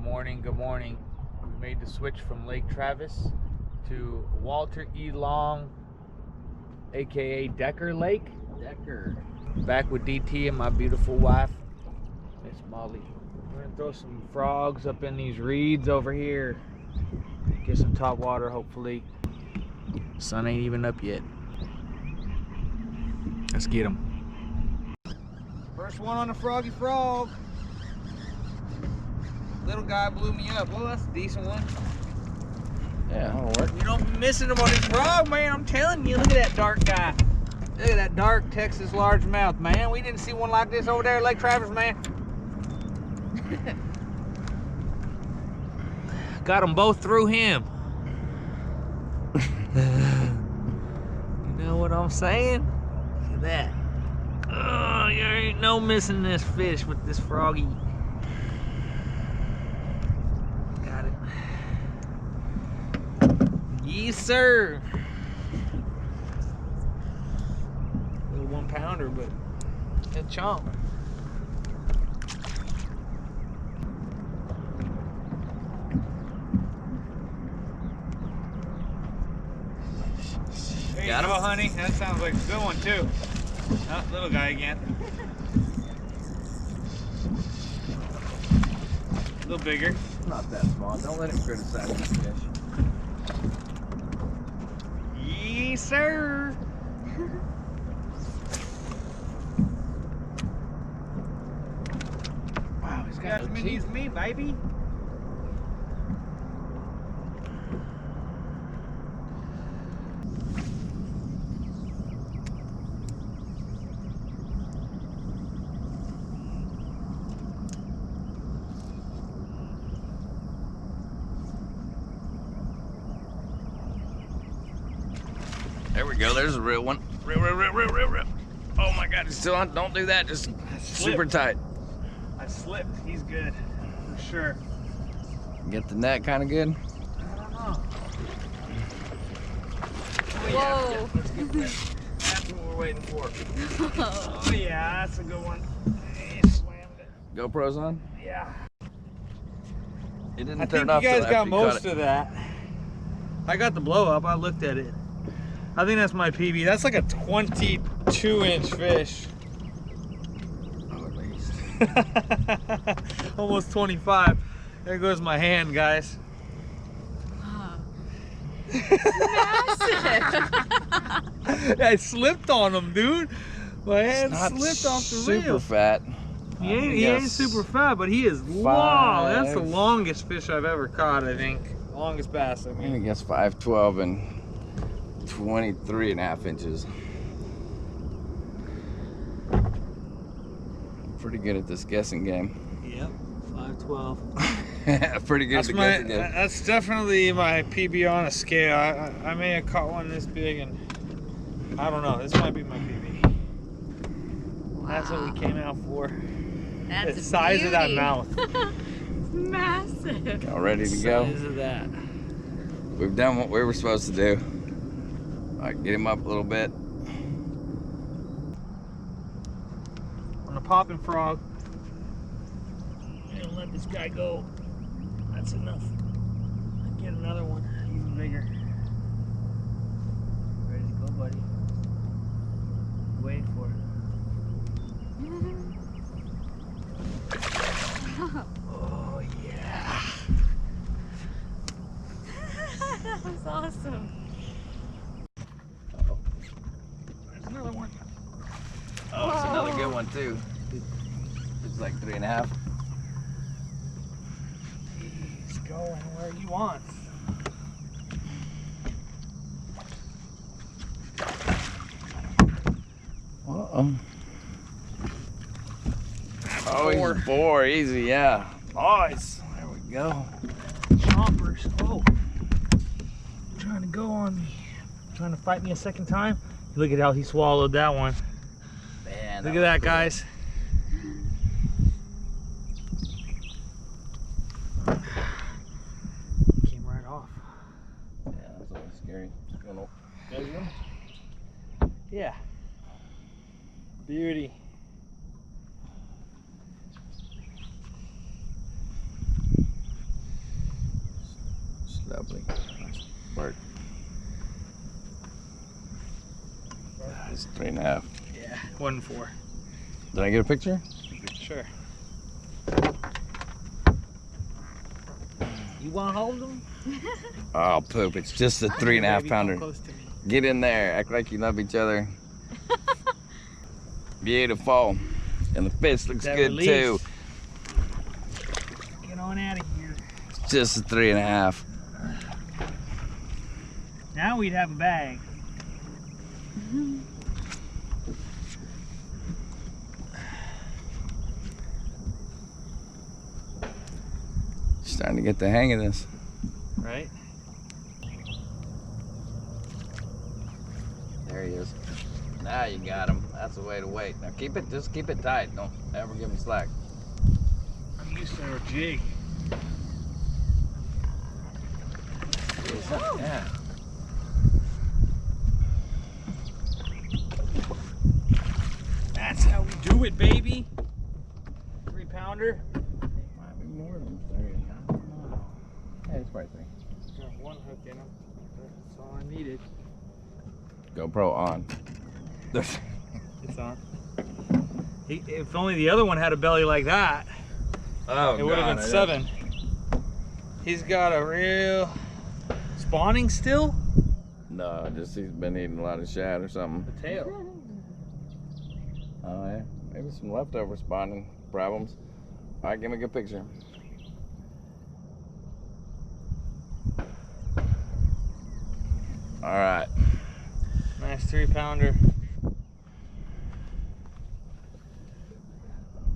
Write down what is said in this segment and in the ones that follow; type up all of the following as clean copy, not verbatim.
morning, good morning. We made the switch from Lake Travis to Walter E. Long, aka Decker Lake. Decker. Back with DT and my beautiful wife, Miss Molly. We're gonna throw some frogs up in these reeds over here. Get some top water, hopefully. Sun ain't even up yet. Let's get them. First one on the froggy frog. Little guy blew me up. Well, that's a decent one. Yeah, that'll work. You don't be missing him on this frog, man. I'm telling you. Look at that dark guy. Look at that dark Texas largemouth, man. We didn't see one like this over there at Lake Travis, man. Got them both through him. You know what I'm saying? Look at that. Oh, you ain't no missing this fish with this froggy. Got it. Yes, sir. Little 1 pounder, but a chomp. There you go, honey. That sounds like a good one, too. Oh, little guy again. A little bigger. Not that small. Don't let him criticize the fish. Yes, sir. Wow, he's got as many as me, baby. There we go. There's a real one. Real. Oh my God, it's still on. Don't do that. Just super tight. I slipped. He's good, for sure. Get the net kind of good. I don't know. Oh, Whoa. yeah. Let's get that. That's what we're waiting for. Oh yeah, that's a good one. He slammed it. GoPro's on? Yeah. It didn't I turn think off you guys till got after you caught most it. of that. I got the blow up. I looked at it. I think that's my PB. That's like a 22-inch fish. Oh, at least. Almost 25. There goes my hand, guys. Massive. I slipped on him, dude. My hand Not slipped off the super reel. fat. He ain't super fat, but he is long. That's the 5. longest fish I've ever caught, I think. Longest bass, I I mean. guess 5'12" and 23.5 inches. Pretty good at this guessing game. Yep, 5'12". Pretty good at the guessing game. That's definitely my PB on a scale. I may have caught one this big, and I don't know. This might be my PB. Wow. That's what we came out for. That's The size of that mouth. Massive. All ready to go? Size of that. We've done what we were supposed to do. All right, get him up a little bit. On the popping frog. And let this guy go. That's enough. Get another one, even bigger. Ready to go, buddy? Waiting for it. Oh yeah. That was awesome. Uh-oh. There's another one. Oh, it's another good one too. It's like 3.5. He's going where he wants. Uh-oh. Oh, he's 4. Easy, yeah. Nice. There we go. Chompers. Oh. Trying to go on me. Trying to fight me a second time. Look at how he swallowed that one. Man, Look at that, guys. Came right off. Yeah, that's always scary. Yeah. Beauty. Lovely. Work. It's 3.5. Yeah, 1.4. Did I get a picture? Sure. You want to hold them? Oh, poop. It's just a 3.5 pounder. Close to me. Get in there. Act like you love each other. Beautiful. And the fish looks That good release. too. Get on out of here. It's just a 3.5. Now we'd have a bag. Starting to get the hang of this. Right? There he is. Now you got him. That's the way to wait. Now just keep it tight. Don't ever give him slack. I'm used to a jig. Yeah. That's how we do it, baby. 3-pounder. Might be more than 3. I don't know. Yeah, it's probably 3. Got one hook in them. That's all I needed. GoPro on. It's on. If only the other one had a belly like that, Oh, it would have been 7. He's got a real spawning still. No, just he's been eating a lot of shad or something. The tail. Oh yeah, maybe some leftover spawning problems. All right, give me a good picture. All right. Nice 3-pounder.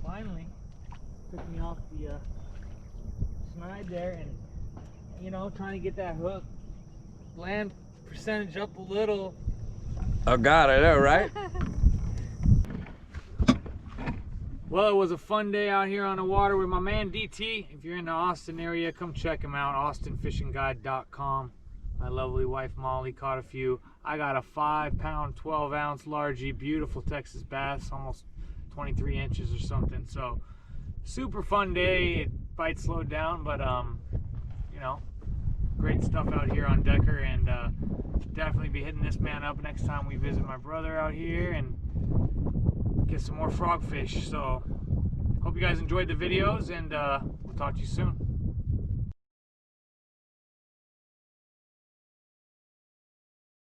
Finally, took me off the snide there, and you know, trying to get that hook land percentage up a little. Oh God, I know, right? Well, it was a fun day out here on the water with my man DT. If you're in the Austin area, come check him out, austinfishingguide.com. My lovely wife Molly caught a few. I got a 5-pound, 12-ounce largie, beautiful Texas bass, almost 23 inches or something. So, super fun day. Bite slowed down, but you know, great stuff out here on Decker, and definitely be hitting this man up next time we visit my brother out here and get some more frogfish. So hope you guys enjoyed the videos, and we'll talk to you soon.